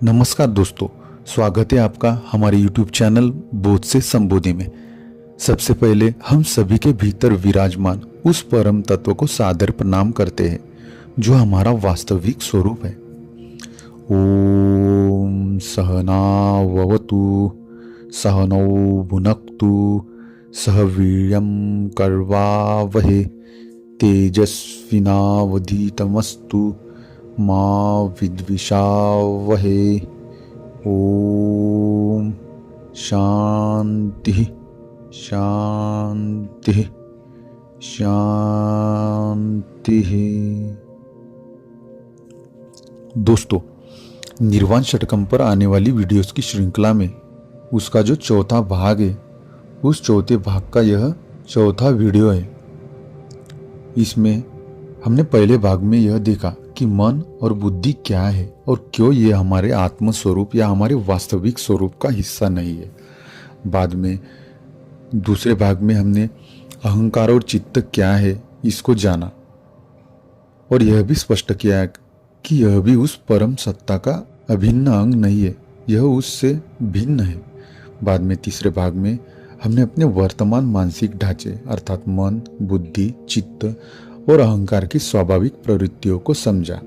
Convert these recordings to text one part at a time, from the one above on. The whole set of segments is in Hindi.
नमस्कार दोस्तों, स्वागत है आपका हमारे YouTube चैनल बोध से संबोधि में। सबसे पहले हम सभी के भीतर विराजमान उस परम तत्व को सादर प्रणाम करते हैं जो हमारा वास्तविक स्वरूप है। ओम सहना ववतु सहनौ भुनक्तु सह वीर्यं कर्वावहे तेजस्विनावधीतमस्तु मा विद्विषावहे। ओम शांति शांति शांति। दोस्तों, निर्वाण षटकम पर आने वाली वीडियोस की श्रृंखला में उसका जो चौथा भाग है, उस चौथे भाग का यह चौथा वीडियो है। इसमें हमने पहले भाग में यह देखा कि मन और बुद्धि क्या है और क्यों ये हमारे आत्म स्वरूप या हमारे वास्तविक स्वरूप का हिस्सा नहीं है। बाद में दूसरे भाग में हमने अहंकार और चित्त क्या है इसको जाना और यह भी स्पष्ट किया कि यह भी उस परम सत्ता का अभिन्न अंग नहीं है, यह उससे भिन्न है। बाद में तीसरे भाग में हमने अपने वर्तमान मानसिक ढांचे अर्थात मन, बुद्धि, चित्त और अहंकार की स्वाभाविक प्रवृत्तियों को समझा।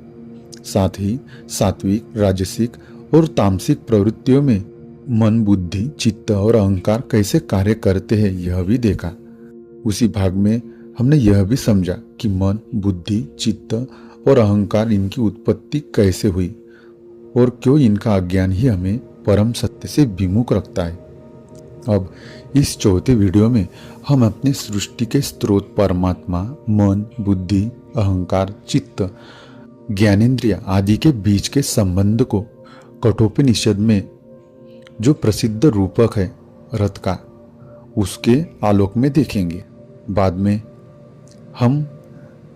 साथ ही सात्विक, राजसिक और तामसिक प्रवृत्तियों में मन, बुद्धि, चित्त और अहंकार कैसे कार्य करते हैं यह भी देखा। उसी भाग में हमने यह भी समझा कि मन, बुद्धि, चित्त और अहंकार इनकी उत्पत्ति कैसे हुई और क्यों इनका अज्ञान ही हमें परम सत्य से विमुख रखता है। अब इस चौथे वीडियो में हम अपने सृष्टि के स्रोत परमात्मा, मन, बुद्धि, अहंकार, चित्त, ज्ञानेंद्रिय आदि के बीच के संबंध को कठोपनिषद में जो प्रसिद्ध रूपक है रथ का, उसके आलोक में देखेंगे। बाद में हम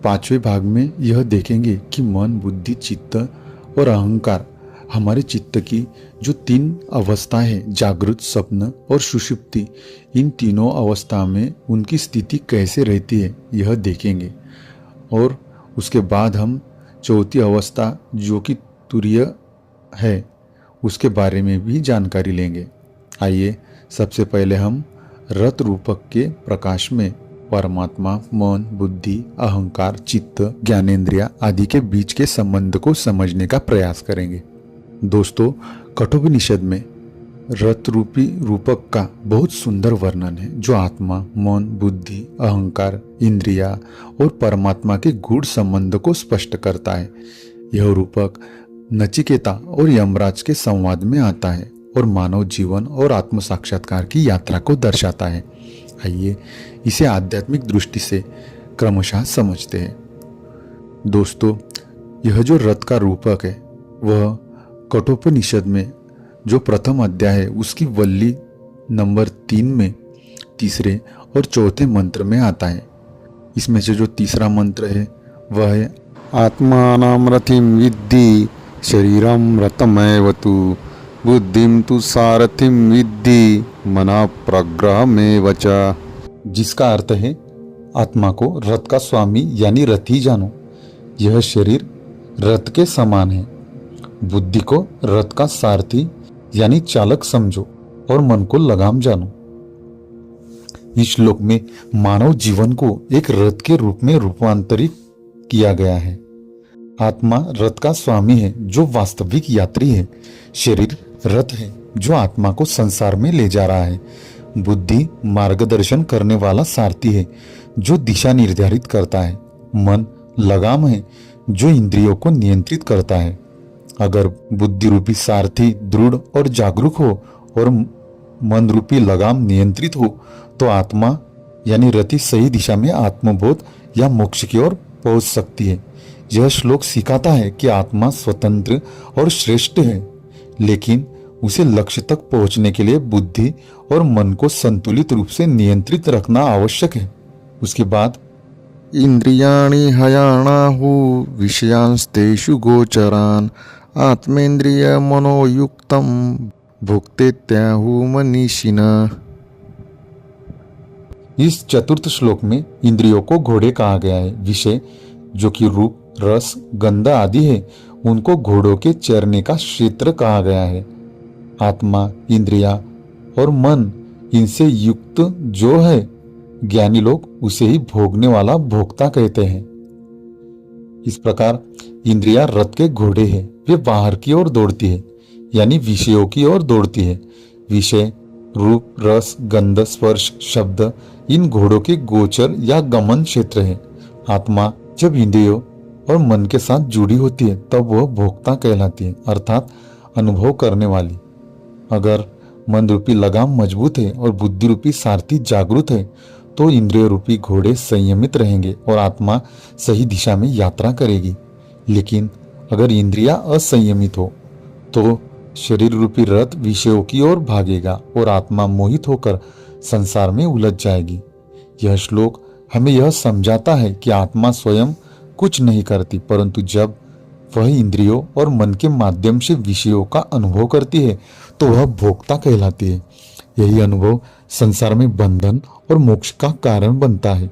पांचवें भाग में यह देखेंगे कि मन, बुद्धि, चित्त और अहंकार हमारे चित्त की जो तीन अवस्थाएं हैं, जागृत, स्वप्न और सुषुप्ति, इन तीनों अवस्था में उनकी स्थिति कैसे रहती है यह देखेंगे। और उसके बाद हम चौथी अवस्था जो कि तुरीय है उसके बारे में भी जानकारी लेंगे। आइए सबसे पहले हम रथ रूपक के प्रकाश में परमात्मा, मन, बुद्धि, अहंकार, चित्त, ज्ञानेंद्रिय आदि के बीच के संबंध को समझने का प्रयास करेंगे। दोस्तों, कठोपनिषद में रथ रूपी रूपक का बहुत सुंदर वर्णन है जो आत्मा, मन, बुद्धि, अहंकार, इंद्रिया और परमात्मा के गूढ़ संबंध को स्पष्ट करता है। यह रूपक नचिकेता और यमराज के संवाद में आता है और मानव जीवन और आत्म साक्षात्कार की यात्रा को दर्शाता है। आइए इसे आध्यात्मिक दृष्टि से क्रमशः समझते हैं। दोस्तों, यह जो रथ का रूपक है वह कठोपनिषद में जो प्रथम अध्याय है उसकी वल्ली नंबर 3 में तीसरे और चौथे मंत्र में आता है। इसमें से जो तीसरा मंत्र है वह है आत्मानं रथिं विद्धि शरीरं रथमेव तु बुद्धिं तु सारथिं विद्धि मनः प्रग्रहमेव च। जिसका अर्थ है आत्मा को रथ का स्वामी यानी रथी जानो, यह शरीर रथ के समान है। बुद्धि को रथ का सारथी यानी चालक समझो और मन को लगाम जानो। इस श्लोक में मानव जीवन को एक रथ के रूप में रूपांतरित किया गया है। आत्मा रथ का स्वामी है जो वास्तविक यात्री है। शरीर रथ है जो आत्मा को संसार में ले जा रहा है। बुद्धि मार्गदर्शन करने वाला सारथी है जो दिशा निर्धारित करता है। मन लगाम है जो इंद्रियों को नियंत्रित करता है। अगर बुद्धि रूपी सारथी दृढ़ और जागरूक हो और मन रूपी लगाम नियंत्रित हो तो आत्मा यानी रथी सही दिशा में आत्मबोध या मोक्ष की ओर पहुंच सकती है। यह श्लोक सिखाता है कि आत्मा स्वतंत्र और श्रेष्ठ है, लेकिन उसे लक्ष्य तक पहुंचने के लिए बुद्धि और मन को संतुलित रूप से नियंत्रित रखना आवश्यक है। उसके बाद इंद्रियाणि हयाणाहु विषयांस्तेषु गोचरान् आत्मेन्द्रिय मनोयुक्तं भुक्तेत्याहु मनीषिणः। इस चतुर्थ श्लोक में इंद्रियों को घोड़े कहा गया है। विषय जो कि रूप, रस, गंध आदि है उनको घोड़ों के चरने का क्षेत्र कहा गया है। आत्मा, इंद्रिया और मन इनसे युक्त जो है, ज्ञानी लोग उसे ही भोगने वाला भोक्ता कहते हैं। इस प्रकार इंद्रिया रथ के घोड़े हैं, वे बाहर की ओर दौड़ती है, यानी विषयों की ओर दौड़ती है। विषय रूप, रस, गंध, स्पर्श, शब्द इन घोड़ों के गोचर या गमन क्षेत्र है। आत्मा जब इंद्रियों और मन के साथ जुड़ी होती है तब वह भोक्ता कहलाती है, अर्थात अनुभव करने वाली। अगर मन रूपी लगाम मजबूत है और बुद्धि रूपी सारथी जागरूक है तो इंद्रिय रूपी घोड़े संयमित रहेंगे और आत्मा सही दिशा में यात्रा करेगी। लेकिन अगर इंद्रियां असंयमित हो तो शरीर रूपी रथ विषयों की ओर भागेगा और आत्मा मोहित होकर संसार में उलझ जाएगी। यह श्लोक हमें यह समझाता है कि आत्मा स्वयं कुछ नहीं करती, परंतु जब वह इंद्रियों और मन के माध्यम से विषयों का अनुभव करती है तो वह भोक्ता कहलाती है। यही अनुभव संसार में बंधन और मोक्ष का कारण बनता है।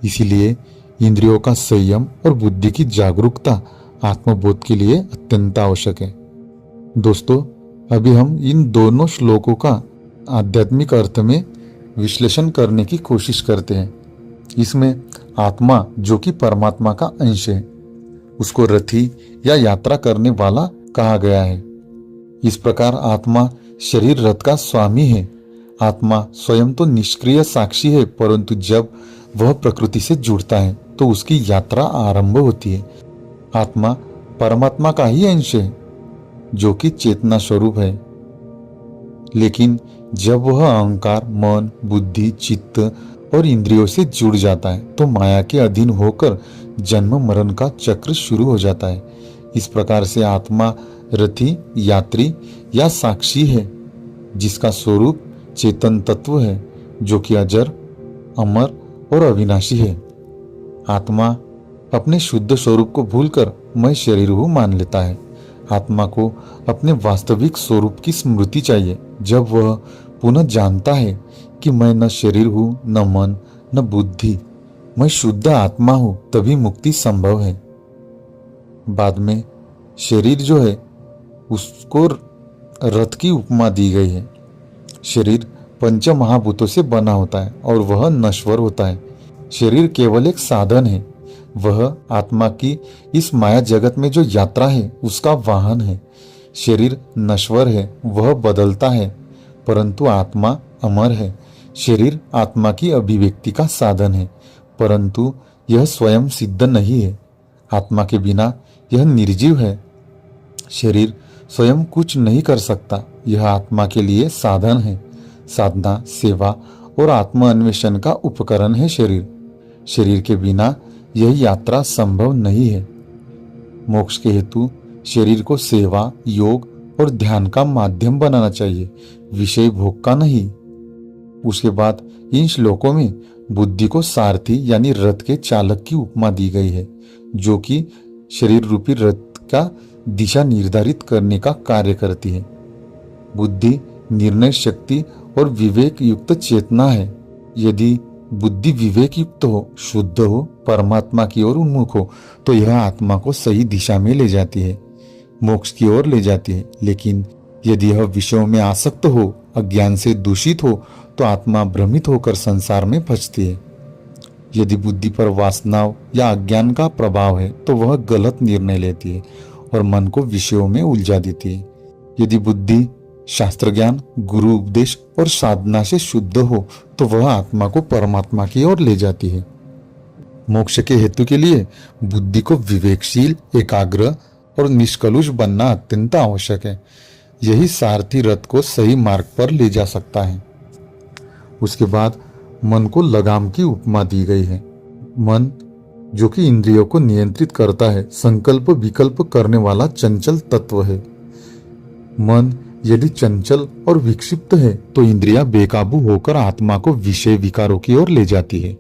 इसीलिए इंद्रियों का संयम और बुद्धि की जागरूकता आत्मबोध के लिए अत्यंत आवश्यक है। दोस्तों, अभी हम इन दोनों श्लोकों का आध्यात्मिक अर्थ में विश्लेषण करने की कोशिश करते हैं। इसमें आत्मा, जो कि परमात्मा का अंश है, उसको रथी या यात्रा करने वाला कहा गया है। इस प्रकार आत्मा शरीर रथ का स्वामी है। आत्मा स्वयं तो निष्क्रिय साक्षी है, परंतु जब वह प्रकृति से जुड़ता है तो उसकी यात्रा आरंभ होती है। आत्मा परमात्मा का ही अंश है, जो कि चेतना स्वरूप है। लेकिन जब वह अहंकार, मन, बुद्धि, चित्त और इंद्रियों से जुड़ जाता है तो माया के अधीन होकर जन्म मरण का चक्र शुरू हो जाता है। इस प्रकार से आत्मा रथी, यात्री या साक्षी है, जिसका स्वरूप चेतन तत्व है, जो कि अजर, अमर और अविनाशी है। आत्मा अपने शुद्ध स्वरूप को भूलकर मैं शरीर हूँ मान लेता है। आत्मा को अपने वास्तविक स्वरूप की स्मृति चाहिए। जब वह पुनः जानता है कि मैं न शरीर हूँ, न मन, न बुद्धि, मैं शुद्ध आत्मा हूँ, तभी मुक्ति संभव है। बाद में शरीर जो है उसको रथ की उपमा दी गई है। शरीर पंच महाभूतों से बना होता है और वह नश्वर होता है। शरीर केवल एक साधन है। वह आत्मा की इस माया जगत में जो यात्रा है उसका वाहन है। शरीर नश्वर है, वह बदलता है, परंतु आत्मा अमर है। शरीर आत्मा की अभिव्यक्ति का साधन है, परंतु यह स्वयं सिद्ध नहीं है। आत्मा के बिना यह निर्जीव है। शरीर स्वयं कुछ नहीं कर सकता, यह आत्मा के लिए साधन है। साधना, सेवा और आत्म अन्वेषण का उपकरण है शरीर। शरीर के बिना यह यात्रा संभव नहीं है। मोक्ष के हेतु शरीर को सेवा, योग और ध्यान का माध्यम बनाना चाहिए, विषय भोग का नहीं। उसके बाद इन श्लोकों में बुद्धि को सारथी यानी रथ के चालक की उपमा दी गई है, जो कि शरीर रूपी रथ का दिशा निर्धारित करने का कार्य करती है। बुद्धि निर्णय शक्ति और विवेक युक्त चेतना है। यदि बुद्धि विवेक युक्त हो, शुद्ध हो, परमात्मा की ओर उन्मुख हो तो यह आत्मा को सही दिशा में ले जाती है, मोक्ष की ओर ले जाती है। लेकिन यदि यह विषयों में आसक्त हो, अज्ञान से दूषित हो तो आत्मा भ्रमित होकर संसार में फंसती है। यदि बुद्धि पर वासनाओं या अज्ञान का प्रभाव है तो वह गलत निर्णय लेती है और मन को विषयों में उलझा देती है। यदि बुद्धि शास्त्र ज्ञान, गुरु उपदेश और साधना से शुद्ध हो तो वह आत्मा को परमात्मा की ओर ले जाती है। मोक्ष के हेतु के लिए बुद्धि को विवेकशील, एकाग्र और निष्कलुष बनना अत्यंत आवश्यक है। यही सारथी रथ को सही मार्ग पर ले जा सकता है। उसके बाद मन को लगाम की उपमा दी गई है। मन, जो कि इंद्रियों को नियंत्रित करता है, संकल्प विकल्प करने वाला चंचल तत्व है। मन यदि चंचल और विक्षिप्त है तो इंद्रियां बेकाबू होकर आत्मा को विषय विकारों की ओर ले जाती है।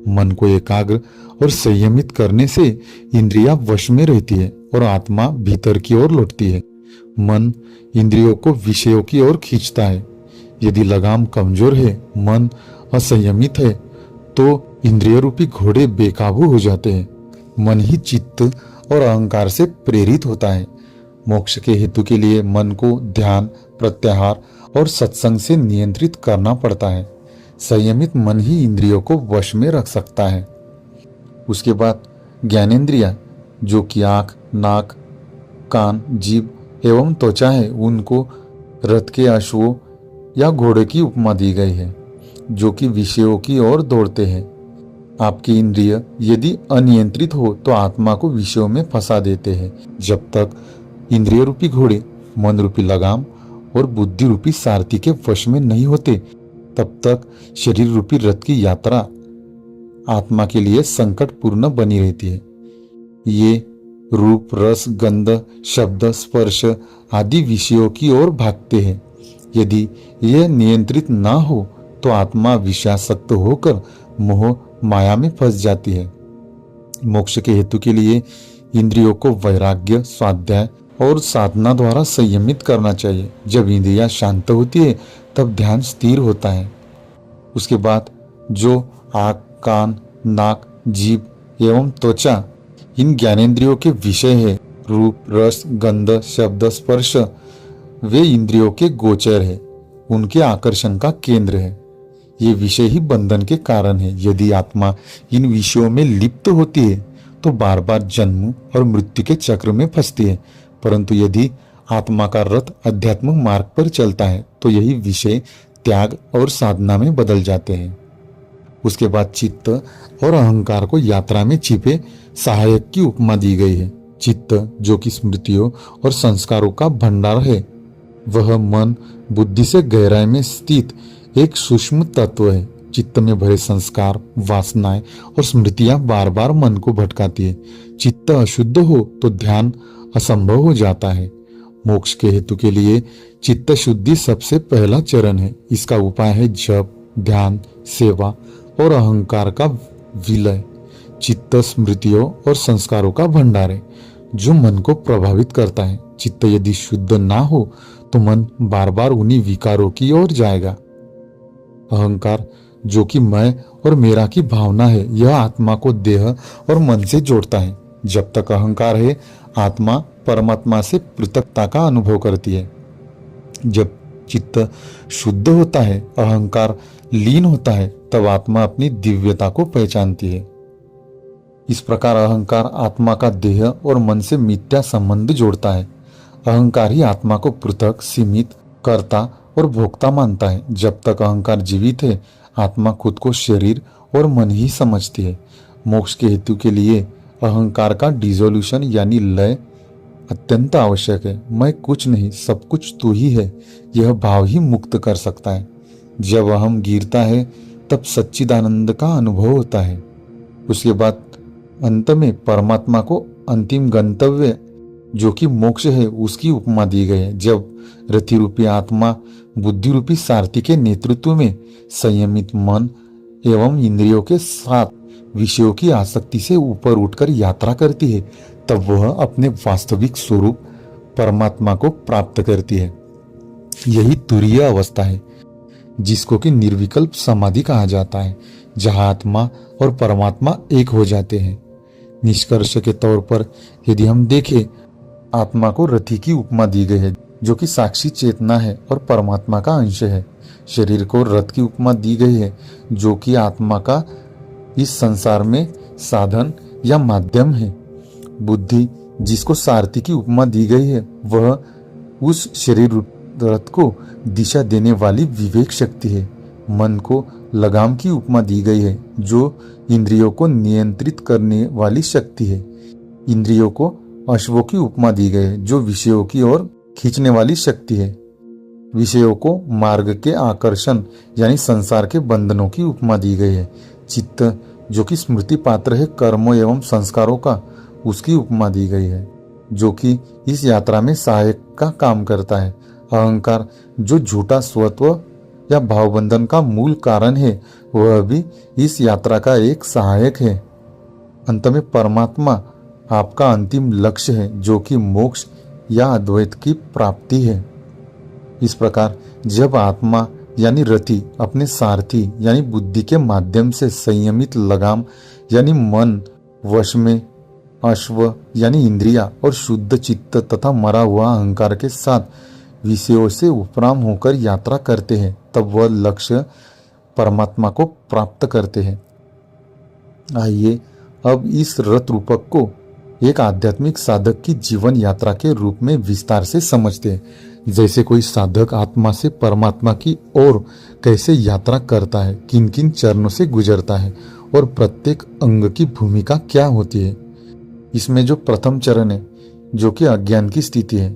मन को एकाग्र और संयमित करने से इंद्रियां वश में रहती है और आत्मा भीतर की ओर लौटती है। मन इंद्रियों को विषयों की ओर खींचता है। यदि लगाम कमजोर है, मन असंयमित है तो इंद्रिय रूपी घोड़े बेकाबू हो जाते हैं। मन ही चित्त और अहंकार से प्रेरित होता है। मोक्ष के हेतु के लिए मन को ध्यान, प्रत्याहार और सत्संग से नियंत्रित करना पड़ता है। संयमित मन ही इंद्रियों को वश में रख सकता है। उसके बाद ज्ञानेंद्रिया, जो कि आँख, नाक, कान, जीभ एवं त्वचा है, उनको रथ के अश्वों या घोड़े की उपमा दी गई है, जो कि विषयों की ओर दौड़ते हैं। आपकी इंद्रिय यदि अनियंत्रित हो तो आत्मा को विषयों में फंसा देते हैं। जब तक इंद्रिय रूपी घोड़े मन रूपी लगाम और बुद्धि रूपी सारथी के वश में नहीं होते, तब तक शरीर रूपी रथ की यात्रा आत्मा के लिए संकटपूर्ण बनी रहती है। ये रूप, रस, गंध, शब्द, स्पर्श आदि विषयों की ओर भागते हैं। यदि यह नियंत्रित ना हो तो आत्मा विषयासक्त होकर मोह माया में फंस जाती है। मोक्ष के हेतु के लिए इंद्रियों को वैराग्य, स्वाध्याय और साधना द्वारा संयमित करना चाहिए। जब इंद्रियां शांत होती है तब ध्यान स्थिर होता है। उसके बाद जो आँख, कान, नाक, जीभ एवं त्वचा इन ज्ञानेंद्रियों के विषय है, रूप, रस, गंध, शब्द, स्पर्श, वे इंद्रियों के गोचर है, उनके आकर्षण का केंद्र है। ये विषय ही बंधन के कारण है। यदि आत्मा इन विषयों में लिप्त होती है तो बार बार जन्म और मृत्यु के चक्र में फंसती है। परंतु यदि आत्मा का रथ अध्यात्म मार्ग पर चलता है तो यही विषय त्याग और साधना में बदल जाते हैं। उसके बाद चित्त और अहंकार को यात्रा में छिपे सहायक की उपमा दी गई है। चित्त, जो कि स्मृतियों और संस्कारों का भंडार है, वह मन बुद्धि से गहराई में स्थित एक सूक्ष्म तत्व है। चित्त में भरे संस्कार, वासनाएं और स्मृतियां बार बार मन को भटकाती है। चित्त अशुद्ध हो तो ध्यान असंभव हो जाता है। मोक्ष के हेतु के लिए चित्त शुद्धि सबसे पहला चरण है। इसका उपाय है जप, ध्यान, सेवा और अहंकार का विलय। चित्त स्मृतियों और संस्कारों का भंडार है जो मन को प्रभावित करता है। चित्त यदि शुद्ध ना हो तो मन बार बार उन्हीं विकारों की ओर जाएगा। अहंकार, जो कि मैं और मेरा की भावना है, यह आत्मा को देह और मन से जोड़ता है। जब तक अहंकार है, आत्मा परमात्मा से पृथकता का अनुभव करती है। जब चित्त शुद्ध होता है, अहंकार लीन होता है, तब आत्मा अपनी दिव्यता को पहचानती है। इस प्रकार अहंकार आत्मा का देह और मन से मिथ्या संबंध जोड़ता है। अहंकार ही आत्मा को पृथक, सीमित, कर्ता और भोक्ता मानता है। जब तक अहंकार जीवित है, आत्मा खुद को शरीर और मन ही समझती है। मोक्ष के हेतु के लिए अहंकार का डिसोल्यूशन यानी लय अत्यंत आवश्यक है। मैं कुछ नहीं, सब कुछ तू ही है, यह भाव ही मुक्त कर सकता है। जब अहम गिरता है तब सच्चिदानंद का अनुभव होता है। उसके बाद अंत में परमात्मा को अंतिम गंतव्य, जो कि मोक्ष है, उसकी उपमा दी गई है। जब रथी रूपी आत्मा बुद्धि रूपी सारथी के नेतृत्व में संयमित मन एवं इंद्रियों के साथ विषयों की आसक्ति से ऊपर उठकर यात्रा करती है, तब वह अपने वास्तविक स्वरूप परमात्मा को प्राप्त करती है। यही तुरीय अवस्था है, जिसको कि निर्विकल्प समाधि कहा जाता है, जहां आत्मा और परमात्मा एक हो जाते हैं। निष्कर्ष के तौर पर यदि हम देखें, आत्मा को रथी की उपमा दी गई है, जो कि साक्षी चेतना है और परमात्मा का अंश है। शरीर को रथ की उपमा दी गई है, जो कि आत्मा का इस संसार में साधन या माध्यम है। बुद्धि, जिसको सारथी की उपमा दी गई है, वह उस शरीर रथ को दिशा देने वाली विवेक शक्ति है। मन को लगाम की उपमा दी गई है, जो इंद्रियों को नियंत्रित करने वाली शक्ति है। इंद्रियों को अश्वों की उपमा दी गई है, जो विषयों की ओर खींचने वाली शक्ति है। विषयों को मार्ग के आकर्षण यानी संसार के बंधनों की उपमा दी गई है। चित्त, जो कि स्मृति पात्र है कर्मों एवं संस्कारों का, उसकी उपमा दी गई है, जो कि इस यात्रा में सहायक का काम करता है। अहंकार, जो झूठा स्वत्व या भावबंधन का मूल कारण है, वह भी इस यात्रा का एक सहायक है। अंत में परमात्मा आपका अंतिम लक्ष्य है, जो कि मोक्ष या अद्वैत की प्राप्ति है। इस प्रकार जब आत्मा यानी रथी अपने सारथी यानी बुद्धि के माध्यम से संयमित लगाम यानी मन वश में अश्व यानी इंद्रिया और शुद्ध चित्त तथा मरा हुआ अहंकार के साथ विषयों से उपराम होकर यात्रा करते हैं, तब वह लक्ष्य परमात्मा को प्राप्त करते हैं। आइए अब इस रथ रूपक को एक आध्यात्मिक साधक की जीवन यात्रा के रूप में विस्तार से समझते हैं। जैसे कोई साधक आत्मा से परमात्मा की ओर कैसे यात्रा करता है, किन किन चरणों से गुजरता है और प्रत्येक अंग की भूमिका क्या होती है। इसमें जो प्रथम चरण है, जो कि अज्ञान की स्थिति है,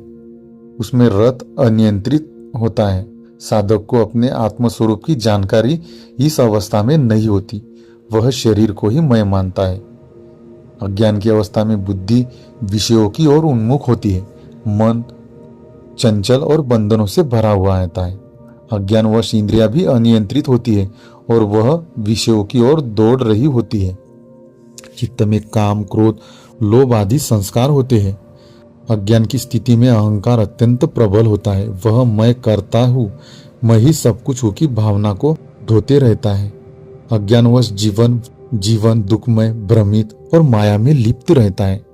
उसमें रथ अनियंत्रित होता है। साधक को अपने आत्मस्वरूप की जानकारी इस अवस्था में नहीं होती, वह शरीर को ही मैं मानता है। अज्ञान की अवस्था में बुद्धि विषयों की ओर उन्मुख होती है, मन चंचल और बंधनों से भरा हुआ रहता है। अज्ञानवश इंद्रियां भी अनियंत्रित होती है और वह विषयों की ओर दौड़ रही होती है। चित्त में काम, क्रोध, लोभ आदि संस्कार होते हैं। अज्ञान की स्थिति में अहंकार अत्यंत प्रबल होता है। वह मैं करता हूँ, मैं ही सब कुछ हूँ की भावना को ढोते रहता है। अज्ञानवश जीवन दुखमय, भ्रमित और माया में लिप्त रहता है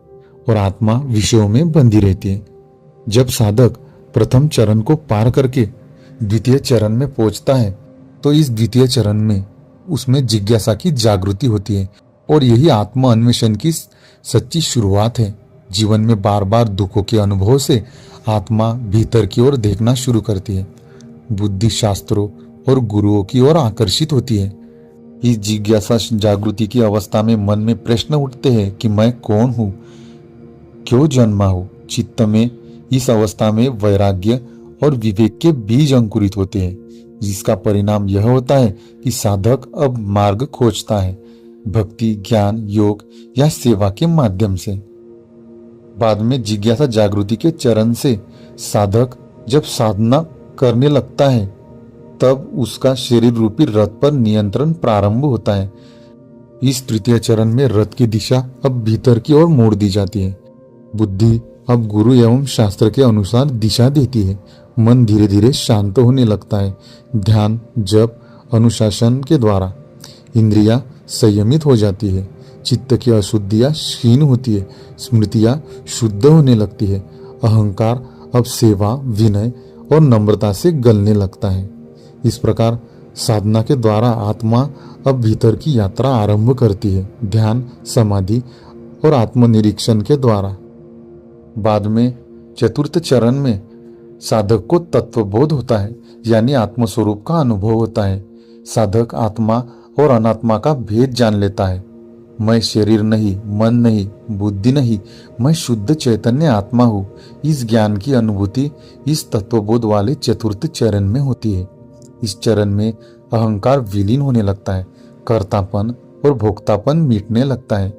और आत्मा विषयों में बंधी रहती है। जब साधक प्रथम चरण को पार करके द्वितीय चरण में पहुंचता है, तो इस द्वितीय चरण में उसमें जिज्ञासा की जागृति होती है और यही आत्म अन्वेषण की सच्ची शुरुआत है। जीवन में बार बार दुखों के अनुभव से आत्मा भीतर की ओर देखना शुरू करती है। बुद्धि शास्त्रों और गुरुओं की ओर आकर्षित होती है। इस जिज्ञासा जागृति की अवस्था में मन में प्रश्न उठते हैं कि मैं कौन हूँ, क्यों जन्मा हूँ। चित्त में इस अवस्था में वैराग्य और विवेक के बीज अंकुरित होते हैं, जिसका परिणाम यह होता है कि साधक अब मार्ग खोजता है, भक्ति, ज्ञान, योग या सेवा के माध्यम से। बाद में जिज्ञासा जागृति के चरण से साधक जब साधना करने लगता है, तब उसका शरीर रूपी रथ पर नियंत्रण प्रारंभ होता है। इस तृतीय चरण में रथ की दिशा अब भीतर की ओर मोड़ दी जाती है। बुद्धि अब गुरु एवं शास्त्र के अनुसार दिशा देती है। मन धीरे धीरे शांत होने लगता है। ध्यान, जप, अनुशासन के द्वारा इंद्रियां संयमित हो जाती है। चित्त की अशुद्धियां क्षीण होती है। स्मृतियां शुद्ध होने लगती है। अहंकार अब सेवा, विनय और नम्रता से गलने लगता है। इस प्रकार साधना के द्वारा आत्मा अब भीतर की यात्रा आरंभ करती है, ध्यान, समाधि और आत्मनिरीक्षण के द्वारा। बाद में चतुर्थ चरण में साधक को तत्वबोध होता है, यानी आत्मस्वरूप का अनुभव होता है। साधक आत्मा और अनात्मा का भेद जान लेता है। मैं शरीर नहीं, मन नहीं, बुद्धि नहीं, मैं शुद्ध चैतन्य आत्मा हूँ। इस ज्ञान की अनुभूति इस तत्वबोध वाले चतुर्थ चरण में होती है। इस चरण में अहंकार विलीन होने लगता है, कर्तापन और भोक्तापन मिटने लगता है।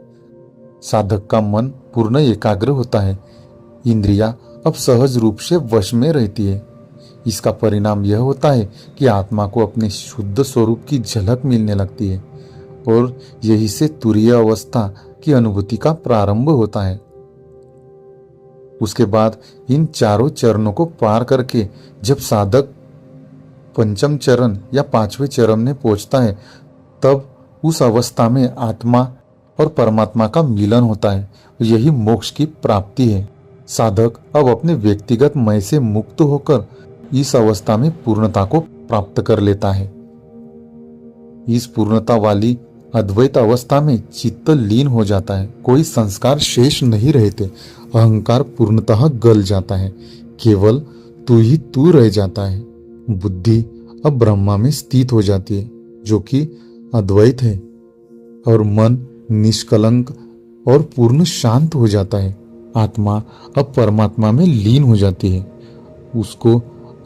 साधक का मन पूर्ण एकाग्र होता है। इंद्रियां अब सहज रूप से वश में रहती है। इसका परिणाम यह होता है कि आत्मा को अपने शुद्ध स्वरूप की झलक मिलने लगती है और यही से तुरीय अवस्था की अनुभूति का प्रारंभ होता है। उसके बाद इन चारों चरणों को पार करके जब साधक पंचम चरण या पांचवें चरण में पहुंचता है, तब उस अवस्था में आत्मा और परमात्मा का मिलन होता है। यही मोक्ष की प्राप्ति है। साधक अब अपने व्यक्तिगत मैं से मुक्त होकर इस अवस्था में पूर्णता को प्राप्त कर लेता है। इस पूर्णता वाली अद्वैत अवस्था में चित्त लीन हो जाता है। कोई संस्कार शेष नहीं रहते। अहंकार पूर्णतः गल जाता है। केवल तू ही तू रह जाता है। बुद्धि अब ब्रह्मा में स्थित हो जाती है, जो कि अद्वैत है, और मन निष्कलंक और पूर्ण शांत हो जाता है। आत्मा अब परमात्मा में लीन हो जाती है। उसको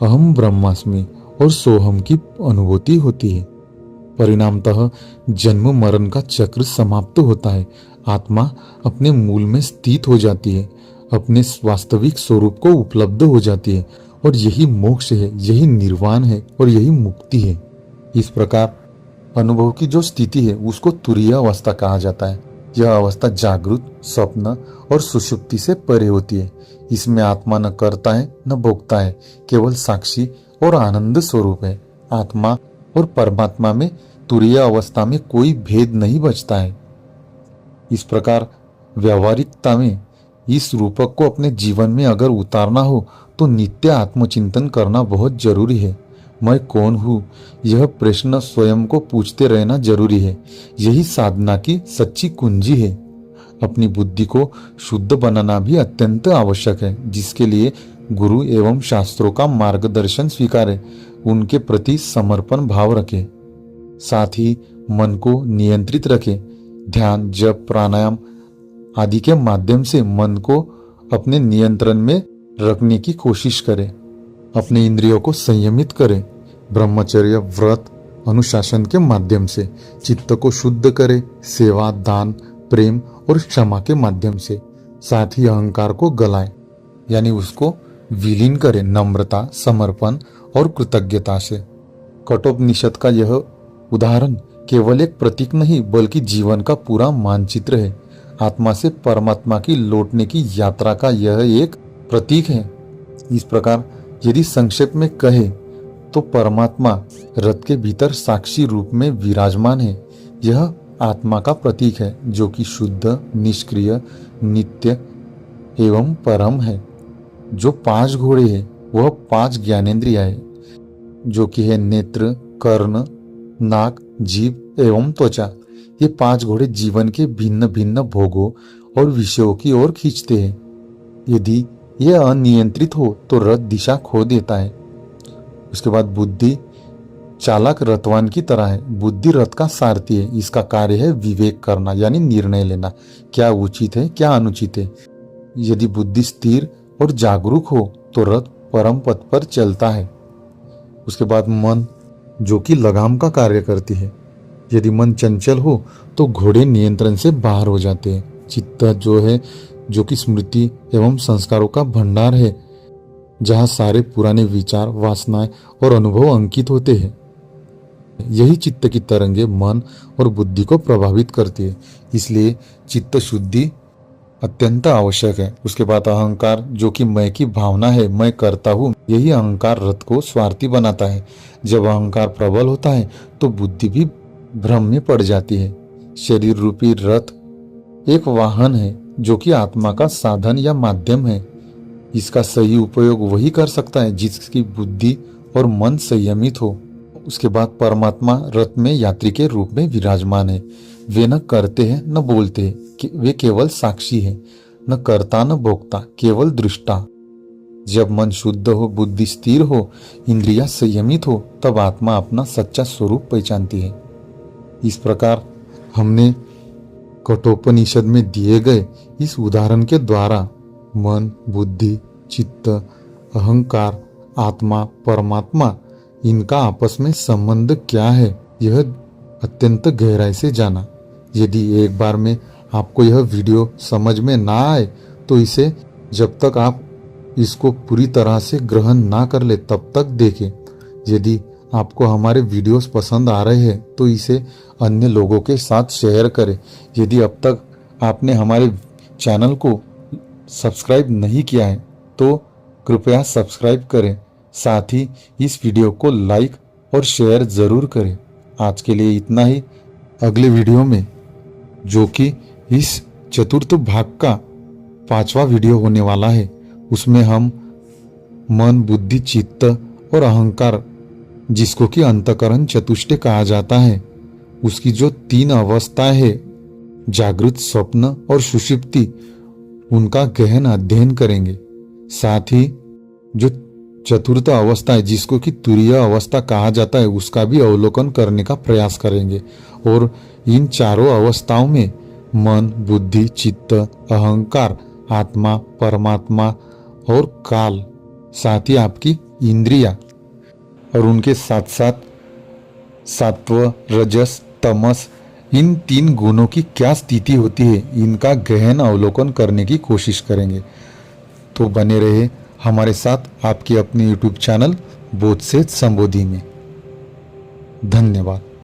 अहम ब्रह्मास्मि और सोहम की अनुभूति होती है। परिणामतः जन्म मरण का चक्र समाप्त होता है। आत्मा अपने मूल में स्थित हो जाती है, अपने वास्तविक स्वरूप को उपलब्ध हो जाती है, और यही मोक्ष है, यही निर्वाण है और यही मुक्ति है। इस प्रकार अनुभव की जो स्थिति है उसको तुरीय अवस्था कहा जाता है। यह अवस्था जागृत, स्वप्न और सुषुप्ति से परे होती है। इसमें आत्मा न करता है न भोगता है, केवल साक्षी और आनंद स्वरूप है। आत्मा और परमात्मा में तुरीय अवस्था में कोई भेद नहीं बचता है। इस प्रकार व्यावहारिकता में इस रूपक को अपने जीवन में अगर उतारना हो तो नित्य आत्मचिंतन करना बहुत जरूरी है। मैं कौन हूँ, यह प्रश्न स्वयं को पूछते रहना जरूरी है। यही साधना की सच्ची कुंजी है। अपनी बुद्धि को शुद्ध बनाना भी अत्यंत आवश्यक है, जिसके लिए गुरु एवं शास्त्रों का मार्गदर्शन स्वीकारें, उनके प्रति समर्पण भाव रखें। साथ ही मन को नियंत्रित रखें। ध्यान, जप, प्राणायाम आदि के माध्यम से मन को अपने नियंत्रण में रखने की कोशिश करें। अपने इंद्रियों को संयमित करें। ब्रह्मचर्य, व्रत, अनुशासन के माध्यम से चित्त को शुद्ध करें। सेवा, दान, प्रेम और क्षमा के माध्यम से। साथ ही अहंकार को गलाएं, यानी उसको विलीन करें नम्रता, समर्पण और कृतज्ञता से। कठोपनिषद का यह उदाहरण केवल एक प्रतीक नहीं बल्कि जीवन का पूरा मानचित्र है। आत्मा से परमात्मा की लौटने की यात्रा का यह एक प्रतीक है। इस प्रकार यदि संक्षेप में कहे तो परमात्मा रथ के भीतर साक्षी रूप में विराजमान है। यह आत्मा का प्रतीक है जो कि शुद्ध, निष्क्रिय, नित्य एवं परम है। जो 5 घोड़े हैं वह 5 ज्ञानेंद्रियां है, जो कि है नेत्र, कर्ण, नाक, जीभ एवं त्वचा। ये 5 घोड़े जीवन के भिन्न भिन्न भोगों और विषयों की ओर खींचते हैं। यदि ये अनियंत्रित हो तो रथ दिशा खो देता है। उसके बाद बुद्धि चालक रथवान की तरह है। बुद्धि रथ का सारथी है। इसका कार्य है विवेक करना, यानी निर्णय लेना, क्या उचित है क्या अनुचित है। यदि बुद्धि स्थिर और जागरूक हो तो रथ परम पथ पर चलता है। उसके बाद मन, जो कि लगाम का कार्य करती है। यदि मन चंचल हो तो घोड़े नियंत्रण से बाहर हो जाते हैं। चित्त जो है, जो कि स्मृति एवं संस्कारों का भंडार है, जहाँ सारे पुराने विचार, वासनाएं और अनुभव अंकित होते हैं। यही चित्त की तरंगे मन और बुद्धि को प्रभावित करती है। इसलिए चित्त शुद्धि अत्यंत आवश्यक है। उसके बाद अहंकार, जो कि मैं की भावना है, मैं करता हूँ, यही अहंकार रथ को स्वार्थी बनाता है। जब अहंकार प्रबल होता है तो बुद्धि भी भ्रम में पड़ जाती है। शरीर रूपी रथ एक वाहन है जो कि आत्मा का साधन या माध्यम है। इसका सही उपयोग वही कर सकता है जिसकी बुद्धि और मन संयमित हो। उसके बाद परमात्मा रथ में यात्री के रूप में विराजमान है। वे न करते हैं न बोलते हैं, वे केवल साक्षी है। न कर्ता न भोक्ता, केवल दृष्टा। जब मन शुद्ध हो, बुद्धि स्थिर हो, इंद्रियां संयमित हो, तब आत्मा अपना सच्चा स्वरूप पहचानती है। इस प्रकार हमने कठोपनिषद में दिए गए इस उदाहरण के द्वारा मन, बुद्धि, चित्त, अहंकार, आत्मा, परमात्मा, इनका आपस में संबंध क्या है, यह अत्यंत गहराई से जाना। यदि एक बार में आपको यह वीडियो समझ में ना आए तो इसे जब तक आप इसको पूरी तरह से ग्रहण ना कर ले तब तक देखें। यदि आपको हमारे वीडियोस पसंद आ रहे हैं तो इसे अन्य लोगों के साथ शेयर करें। यदि अब तक आपने हमारे चैनल को सब्सक्राइब नहीं किया है तो कृपया सब्सक्राइब करें। साथ ही इस वीडियो को लाइक और शेयर ज़रूर करें। आज के लिए इतना ही। अगले वीडियो में, जो कि इस चतुर्थ भाग का 5वां वीडियो होने वाला है, उसमें हम मन, बुद्धि, चित्त और अहंकार, जिसको कि अंतःकरण चतुष्टय कहा जाता है, उसकी जो 3 अवस्थाएं है, जागृत, स्वप्न और सुषुप्ति, उनका गहन अध्ययन करेंगे। साथ ही जो चतुर्थ अवस्था है, जिसको कि तुरीय अवस्था कहा जाता है, उसका भी अवलोकन करने का प्रयास करेंगे। और इन चारों अवस्थाओं में मन, बुद्धि, चित्त, अहंकार, आत्मा, परमात्मा और काल, साथ ही आपकी इंद्रियां और उनके साथ साथ सत्व, रजस, तमस, इन 3 गुणों की क्या स्थिति होती है, इनका गहन अवलोकन करने की कोशिश करेंगे। तो बने रहे हमारे साथ आपके अपने YouTube चैनल बोध से संबोधि में। धन्यवाद।